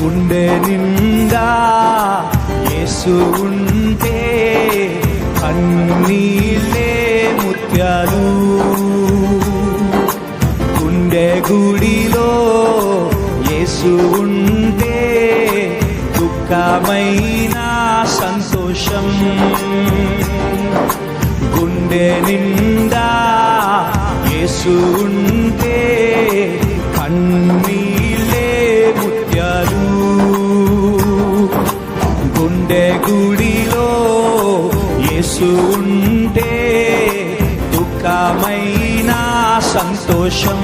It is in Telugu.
గుండె నిండా యేసు ఉంటే కన్నీళ్ళే ముత్యాలు. గుండె గుడిలో యేసు ఉంటే దుఃఖమైన సంతోషం. గుండె నిండా యేసు ఉంటే కన్నీళ్ళే ముత్యాలు. గుండె గుడిలో యేసు ఉంటే దుఃఖమైన సంతోషం.